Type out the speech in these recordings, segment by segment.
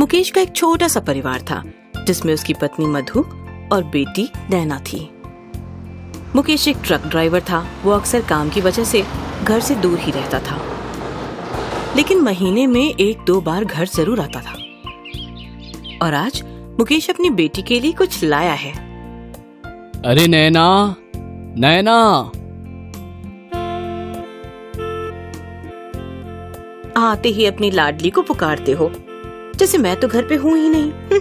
मुकेश का एक छोटा सा परिवार था जिसमें उसकी पत्नी मधु और बेटी नैना थी। मुकेश एक ट्रक ड्राइवर था। वो अक्सर काम की वजह से घर से दूर ही रहता था, लेकिन महीने में 1-2 बार घर जरूर आता था। और आज मुकेश अपनी बेटी के लिए कुछ लाया है। अरे नैना, नैना! आते ही अपनी लाडली को पुकारते हो, जैसे मैं तो घर पे हूँ ही नहीं।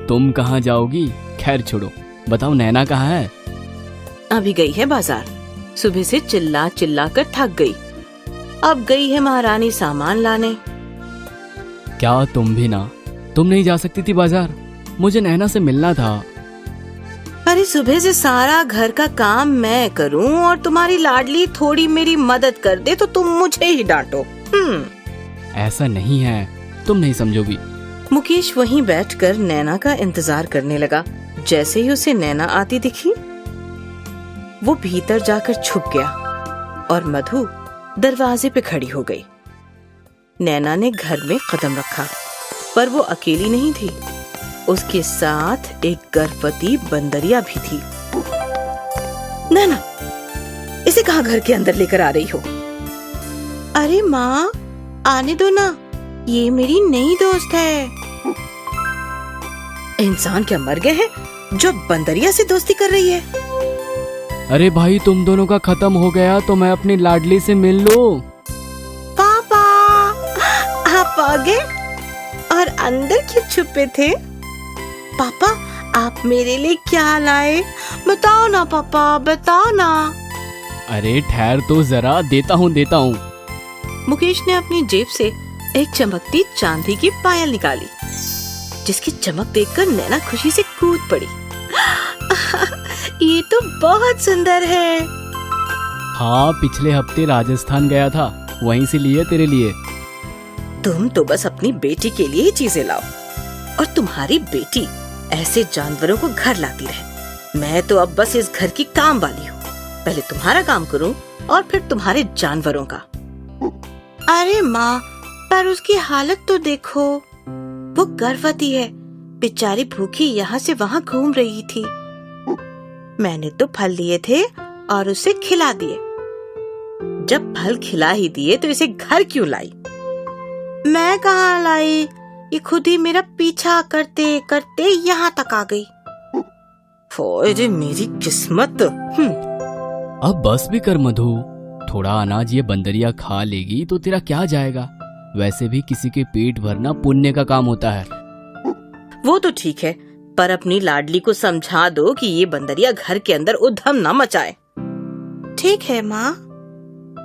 तुम कहाँ जाओगी? खैर छोड़ो, बताओ नैना कहाँ है? अभी गई है बाजार। सुबह से चिल्ला चिल्ला कर थक गई। अब गई है महारानी सामान लाने। क्या तुम भी ना? तुम नहीं जा सकती थी बाजार? मुझे नैना से मिलना था। अरे सुबह से सारा घर का काम मैं करूं और तुम्हारी लाडली थोड़ी मेरी मदद कर दे तो तुम मुझे ही डांटो। ऐसा नहीं है, तुम नहीं समझोगी। मुकेश वहीं बैठकर नैना का इंतजार करने लगा। जैसे ही उसे नैना आती दिखी, वो भीतर जाकर छुप गया और मधु दरवाजे पे खड़ी हो गई। नैना ने घर में कदम रखा, पर वो अकेली नहीं थी। उसके साथ एक गर्भवती बंदरिया भी थी। नैना, इसे कहाँ घर के अंदर लेकर आ रही हो? अरे माँ, आने दो ना, ये मेरी नई दोस्त है। इंसान क्या मर गए हैं जो बंदरिया से दोस्ती कर रही है? अरे भाई, तुम दोनों का खत्म हो गया तो मैं अपनी लाडली से मिल लूं। पापा, आप आ गए और अंदर क्यों छुपे थे? पापा, आप मेरे लिए क्या लाए? बताओ ना पापा, बताओ ना। अरे ठहर तो जरा, देता हूँ। मुकेश ने अपनी जेब से एक चमकती चांदी की पायल निकाली, जिसकी चमक देखकर नैना खुशी से कूद पड़ी। ये तो बहुत सुंदर है। हाँ, पिछले हफ्ते राजस्थान गया था, वहीं से लिए तेरे लिए। तुम तो बस अपनी बेटी के लिए ही चीजें लाओ, और तुम्हारी बेटी ऐसे जानवरों को घर लाती रहे। मैं तो अब बस इस घर की काम वाली हूँ। पहले तुम्हारा काम करूँ और फिर तुम्हारे जानवरों का। अरे माँ, पर उसकी हालत तो देखो, वो गर्भवती है। बेचारी भूखी यहाँ से वहाँ घूम रही थी। मैंने तो फल लिए थे और उसे खिला दिए। जब फल खिला ही दिए तो इसे घर क्यों लाई? मैं कहाँ लाई, ये खुद ही मेरा पीछा करते करते यहाँ तक आ गई। फोए मेरी किस्मत। अब बस भी कर मधु, थोड़ा अनाज ये बंदरिया खा लेगी तो तेरा क्या जाएगा? वैसे भी किसी के पेट भरना पुण्य का काम होता है। वो तो ठीक है, पर अपनी लाडली को समझा दो कि ये बंदरिया घर के अंदर उधम न मचाए। ठीक है माँ।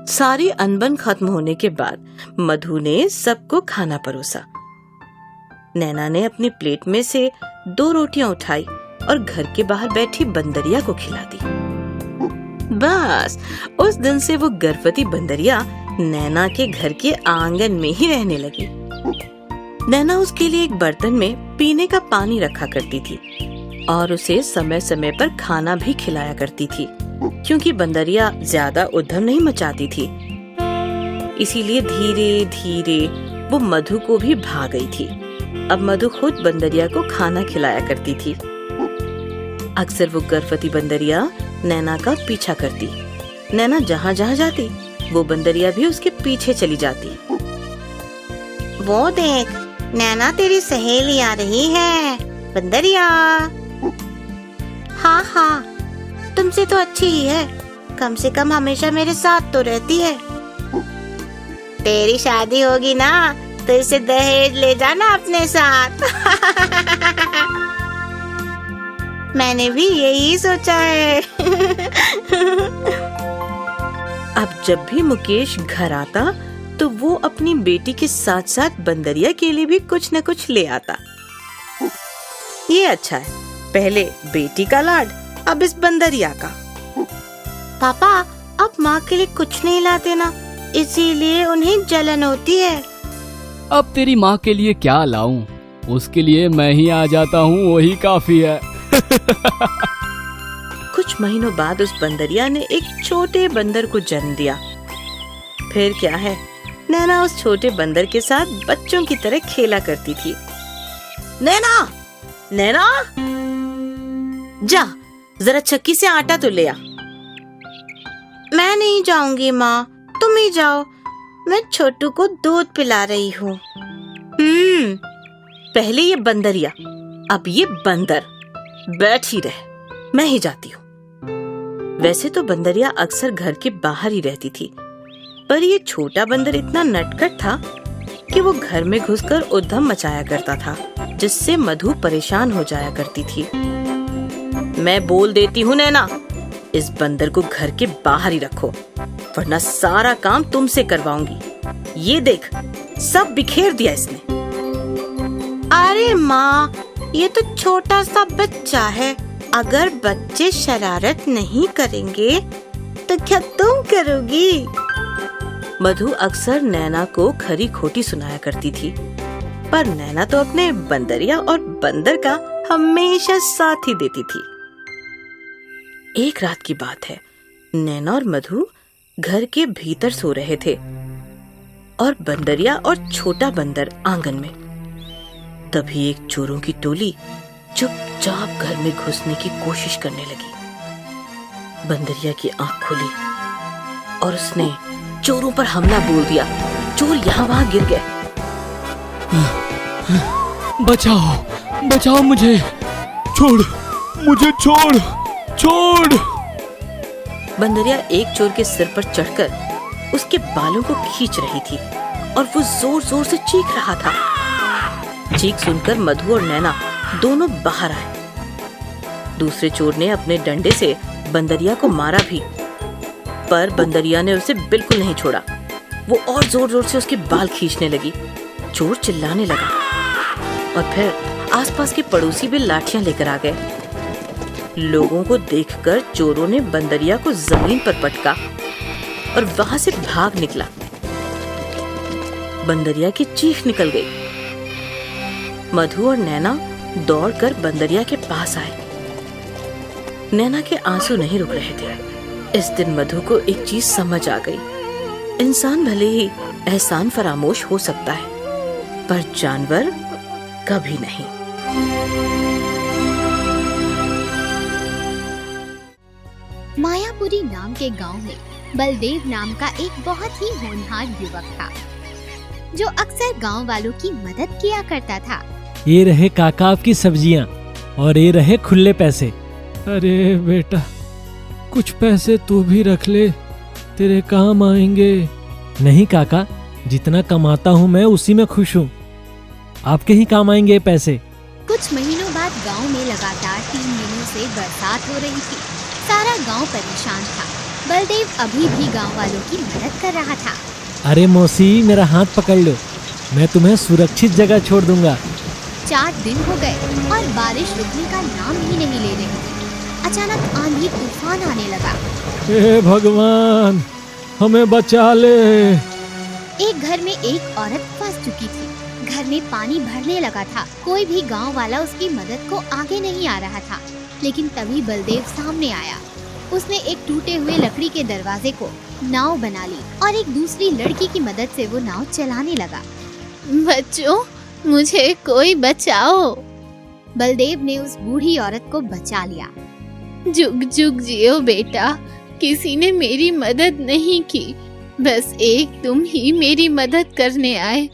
सारी अनबन खत्म होने के बाद मधु ने सबको खाना परोसा। नैना ने अपनी प्लेट में से 2 रोटियां उठाई और घर के बाहर बैठी बंदरिया को खिला दी। बस उस दिन से वो गर्भवती बंदरिया नैना के घर के आंगन में ही रहने लगी। नैना उसके लिए एक बर्तन में पीने का पानी रखा करती थी और उसे समय समय पर खाना भी खिलाया करती थी, क्योंकि बंदरिया ज्यादा उद्यम नहीं मचाती थी। इसीलिए धीरे धीरे वो मधु को भी भा गई थी। अब मधु खुद बंदरिया को खाना खिलाया करती थी। अक्सर वो गर्भवती बंदरिया नैना का पीछा करती। नैना जहाँ जहाँ जाती, वो बंदरिया भी उसके पीछे चली जाती। वो देख, नैना तेरी सहेली आ रही है, बंदरिया। हाँ हाँ, तुमसे तो अच्छी ही है, कम से कम हमेशा मेरे साथ तो रहती है। तेरी शादी होगी ना तो इसे दहेज ले जाना अपने साथ। मैंने भी यही सोचा है। अब जब भी मुकेश घर आता तो वो अपनी बेटी के साथ साथ बंदरिया के लिए भी कुछ न कुछ ले आता। ये अच्छा है, पहले बेटी का लाड, अब इस बंदरिया का। पापा, अब माँ के लिए कुछ नहीं लाते ना, इसीलिए उन्हें जलन होती है। अब तेरी माँ के लिए क्या लाऊं? उसके लिए मैं ही आ जाता हूँ, वही काफी है। कुछ महीनों बाद उस बंदरिया ने एक छोटे बंदर को जन्म दिया। फिर क्या है, नैना उस छोटे बंदर के साथ बच्चों की तरह खेला करती थी। नैना, नैना, जा जरा चक्की से आटा तो ले आ। मैं नहीं जाऊंगी माँ, तुम ही जाओ, मैं छोटू को दूध पिला रही हूँ। पहले ये बंदरिया, अब ये बंदर, बैठ ही रह, मैं ही जाती हूँ। वैसे तो बंदरिया अक्सर घर के बाहर ही रहती थी, पर ये छोटा बंदर इतना नटखट था कि वो घर में घुसकर उद्यम मचाया करता था, जिससे मधु परेशान हो जाया करती थी। मैं बोल देती हूँ नैना, इस बंदर को घर के बाहर ही रखो, वरना सारा काम तुमसे करवाऊंगी। ये देख, सब बिखेर दिया इसने। अरे माँ, ये तो छोटा सा बच्चा है, अगर बच्चे शरारत नहीं करेंगे तो क्या तुम करोगी? मधु अक्सर नैना को खरी खोटी सुनाया करती थी, पर नैना तो अपने बंदरिया और बंदर का हमेशा साथ ही देती थी। एक रात की बात है, नैना और मधु घर के भीतर सो रहे थे और बंदरिया और छोटा बंदर आंगन में। तभी एक चोरों की टोली चुपचाप घर में घुसने की कोशिश करने लगी। बंदरिया की आंख खुली और उसने चोरों पर हमला बोल दिया। चोर यहाँ वहाँ गिर गए। बचाओ, बचाओ मुझे, छोड़ मुझे, छोड़ छोड़। बंदरिया एक चोर के सिर पर चढ़कर उसके बालों को खींच रही थी और वो जोर जोर से चीख रहा था। चीख सुनकर मधु और नैना दोनों बाहर आए। दूसरे चोर ने अपने डंडे से बंदरिया को मारा भी, पर बंदरिया ने उसे बिल्कुल नहीं छोड़ा। वो और जोर जोर से उसके बाल खींचने लगी। चोर चिल्लाने लगा और फिर आसपास के पड़ोसी भी लाठियां लेकर आ गए। लोगों को देखकर चोरों ने बंदरिया को जमीन पर पटका और वहां से भाग निकला। बंदरिया की चीख निकल गई। मधु और नैना दौड़कर बंदरिया के पास आए। नैना के आंसू नहीं रुक रहे थे। इस दिन मधु को एक चीज समझ आ गई, इंसान भले ही एहसान फरामोश हो सकता है, पर जानवर कभी नहीं। मायापुरी नाम के गांव में बलदेव नाम का एक बहुत ही होनहार युवक था, जो अक्सर गांव वालों की मदद किया करता था। ये रहे काका आपकी सब्जियां और ये रहे खुले पैसे। अरे बेटा, कुछ पैसे तू भी रख ले, तेरे काम आएंगे। नहीं काका, जितना कमाता हूँ मैं उसी में खुश हूँ, आपके ही काम आएंगे पैसे। कुछ महीनों बाद गांव में लगातार 3 दिनों से बरसात हो रही थी। सारा गांव परेशान था। बलदेव अभी भी गांव वालों की मदद कर रहा था। अरे मौसी, मेरा हाथ पकड़ लो, मैं तुम्हें सुरक्षित जगह छोड़ दूंगा। 4 दिन हो गए और बारिश रुकने का नाम ही नहीं ले रही थी। अचानक आंधी तूफान आने लगा। हे भगवान, हमें बचा ले। एक घर में एक औरत फंस चुकी थी। घर में पानी भरने लगा था। कोई भी गांव वाला उसकी मदद को आगे नहीं आ रहा था। लेकिन तभी बलदेव सामने आया। उसने एक टूटे हुए लकड़ी के दरवाजे को नाव बना ली और एक दूसरी लड़की की मदद से वो नाव चलाने लगा। बच्चों, मुझे कोई बचाओ। बलदेव ने उस बूढ़ी औरत को बचा लिया। जुग जुग जियो बेटा, किसी ने मेरी मदद नहीं की, बस एक तुम ही मेरी मदद करने आए।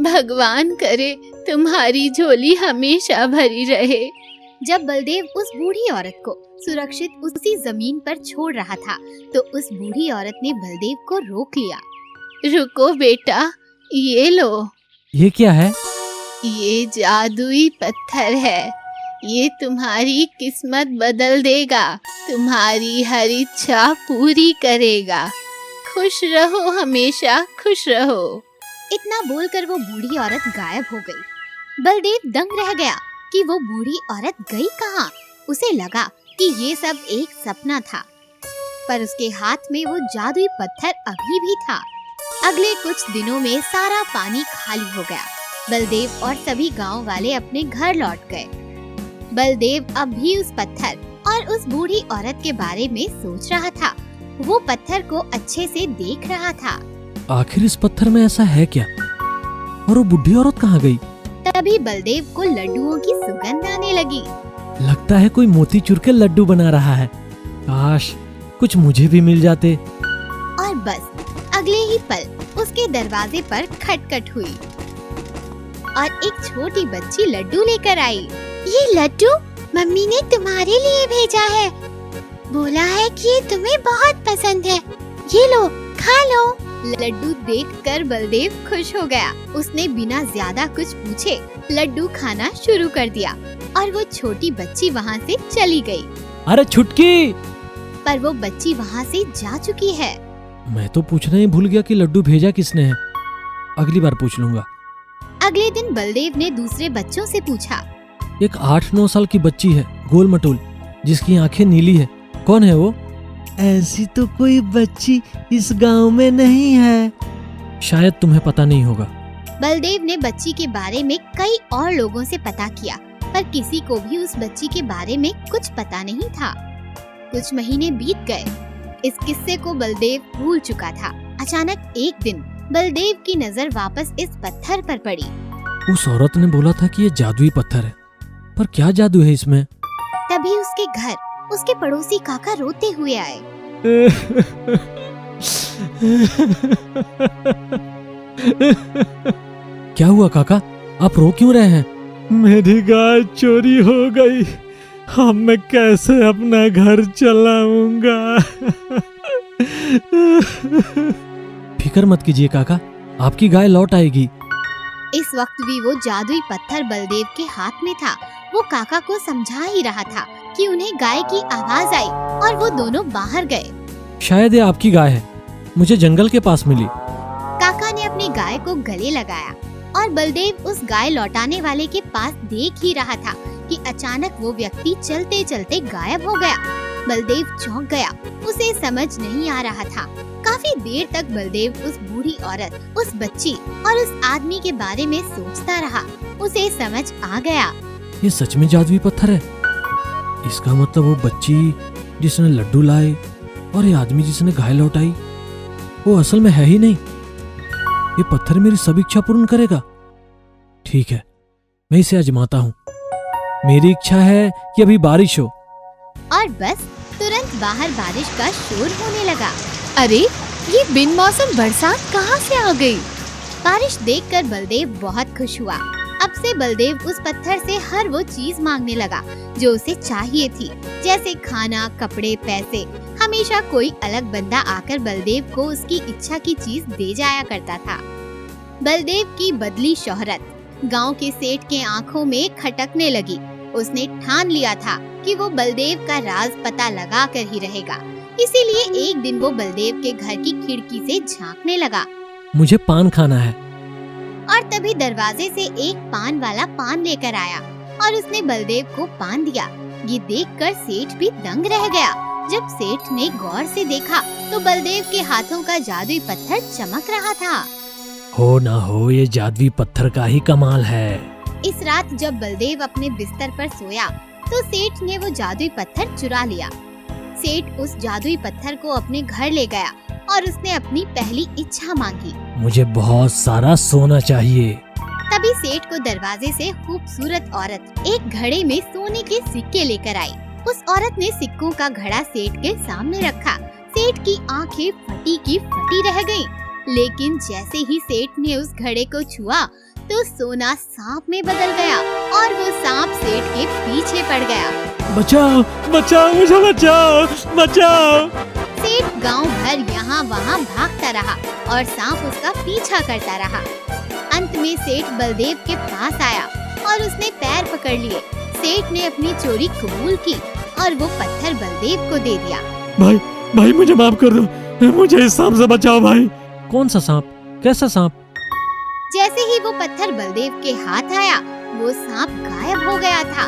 भगवान करे तुम्हारी झोली हमेशा भरी रहे। जब बलदेव उस बूढ़ी औरत को सुरक्षित उसी जमीन पर छोड़ रहा था, तो उस बूढ़ी औरत ने बलदेव को रोक लिया। रुको बेटा, ये लो। ये क्या है? ये जादुई पत्थर है। ये तुम्हारी किस्मत बदल देगा, तुम्हारी हर इच्छा पूरी करेगा। खुश रहो, हमेशा खुश रहो। इतना बोलकर वो बूढ़ी औरत गायब हो गई। बलदेव दंग रह गया कि वो बूढ़ी औरत गई कहाँ। उसे लगा कि ये सब एक सपना था, पर उसके हाथ में वो जादुई पत्थर अभी भी था। अगले कुछ दिनों में सारा पानी खाली हो गया। बलदेव और सभी गांव वाले अपने घर लौट गए। बलदेव अब भी उस पत्थर और उस बूढ़ी औरत के बारे में सोच रहा था। वो पत्थर को अच्छे से देख रहा था। आखिर इस पत्थर में ऐसा है क्या? और वो बूढ़ी औरत कहाँ गई? तब तभी बलदेव को लड्डुओं की सुगंध आने लगी। लगता है कोई मोतीचूर के लड्डू बना रहा है। काश कुछ मुझे भी मिल जाते। और बस अगले ही पल उसके दरवाजे पर खटखट हुई और एक छोटी बच्ची लड्डू लेकर आई। ये लड्डू मम्मी ने तुम्हारे लिए भेजा है। बोला है कि ये तुम्हें बहुत पसंद है। ये लो, खा लो। लड्डू देखकर बलदेव खुश हो गया। उसने बिना ज्यादा कुछ पूछे लड्डू खाना शुरू कर दिया और वो छोटी बच्ची वहाँ से चली गई। अरे छुटकी! पर वो बच्ची वहाँ से जा चुकी है। मैं तो पूछना ही भूल गया कि लड्डू भेजा किसने है। अगली बार पूछ लूंगा। अगले दिन बलदेव ने दूसरे बच्चों से पूछा। एक 8-9 साल की बच्ची है, गोल मटोल, जिसकी आंखें नीली है। कौन है वो? ऐसी तो कोई बच्ची इस गांव में नहीं है। शायद तुम्हें पता नहीं होगा। बलदेव ने बच्ची के बारे में कई और लोगों से पता किया, पर किसी को भी उस बच्ची के बारे में कुछ पता नहीं था। कुछ महीने बीत गए। इस किस्से को बलदेव भूल चुका था। अचानक एक दिन बलदेव की नजर वापस इस पत्थर पर पड़ी। उस औरत ने बोला था कि ये जादुई पत्थर है, पर क्या जादू है इसमें? तभी उसके घर उसके पड़ोसी काका रोते हुए आए। क्या हुआ काका, आप रो क्यों रहे हैं? मेरी गाय चोरी हो गई। अब मैं कैसे अपना घर चलाऊंगा? फिक्र मत कीजिए काका, आपकी गाय लौट आएगी। इस वक्त भी वो जादुई पत्थर बलदेव के हाथ में था। वो काका को समझा ही रहा था कि उन्हें गाय की आवाज आई और वो दोनों बाहर गए। शायद ये आपकी गाय है, मुझे जंगल के पास मिली। काका ने अपनी गाय को गले लगाया और बलदेव उस गाय लौटाने वाले के पास देख ही रहा था कि अचानक वो व्यक्ति चलते चलते गायब हो गया। बलदेव चौंक गया। उसे समझ नहीं आ रहा था। काफी देर तक बलदेव उस बूढ़ी औरत, उस बच्ची और उस आदमी के बारे में सोचता रहा। उसे समझ आ गया, ये सच में जादुई पत्थर है। इसका मतलब वो बच्ची जिसने लड्डू लाए और ये आदमी जिसने गाय लौटाई, वो असल में है ही नहीं। ये पत्थर मेरी सब इच्छा पूर्ण करेगा। ठीक है, मैं इसे आजमाता हूँ। मेरी इच्छा है कि अभी बारिश हो। और बस तुरंत बाहर बारिश का शोर होने लगा। अरे, ये बिन मौसम बरसात कहाँ से आ गई? बारिश देखकर बलदेव बहुत खुश हुआ। अब से बलदेव उस पत्थर से हर वो चीज मांगने लगा जो उसे चाहिए थी, जैसे खाना, कपड़े, पैसे। हमेशा कोई अलग बंदा आकर बलदेव को उसकी इच्छा की चीज दे जाया करता था। बलदेव की बदली शोहरत गांव के सेठ के आंखों में खटकने लगी। उसने ठान लिया था कि वो बलदेव का राज पता लगा कर ही रहेगा। इसीलिए एक दिन वो बलदेव के घर की खिड़की से झांकने लगा। मुझे पान खाना है। और तभी दरवाजे से एक पान वाला पान लेकर आया और उसने बलदेव को पान दिया। ये देखकर सेठ भी दंग रह गया। जब सेठ ने गौर से देखा तो बलदेव के हाथों का जादुई पत्थर चमक रहा था। हो ना हो, ये जादुई पत्थर का ही कमाल है। इस रात जब बलदेव अपने बिस्तर पर सोया तो सेठ ने वो जादुई पत्थर चुरा लिया। सेठ उस जादुई पत्थर को अपने घर ले गया और उसने अपनी पहली इच्छा मांगी। मुझे बहुत सारा सोना चाहिए। तभी सेठ को दरवाजे से खूबसूरत औरत एक घड़े में सोने के सिक्के लेकर आई। उस औरत ने सिक्कों का घड़ा सेठ के सामने रखा। सेठ की आंखें फटी की फटी रह गईं। लेकिन जैसे ही सेठ ने उस घड़े को छुआ तो सोना सांप में बदल गया और वो सांप सेठ के पीछे पड़ गया। बचाओ, बचाओ, मुझे बचाओ, बचाओ। सेठ गांव भर यहाँ वहाँ भागता रहा और सांप उसका पीछा करता रहा। अंत में सेठ बलदेव के पास आया और उसने पैर पकड़ लिए। सेठ ने अपनी चोरी कबूल की और वो पत्थर बलदेव को दे दिया। भाई, भाई मुझे माफ कर दो, मुझे इस सांप से बचाओ भाई। कौन सा सांप? कैसा सांप? जैसे ही वो पत्थर बलदेव के हाथ आया वो सांप गायब हो गया था।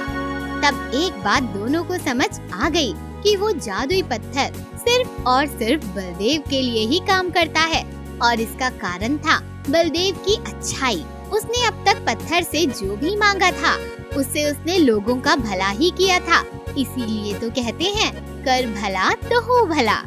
तब एक बात दोनों को समझ आ गई कि वो जादुई पत्थर सिर्फ और सिर्फ बलदेव के लिए ही काम करता है और इसका कारण था बलदेव की अच्छाई। उसने अब तक पत्थर से जो भी मांगा था उससे उसने लोगों का भला ही किया था। इसीलिए तो कहते हैं, कर भला तो हो भला।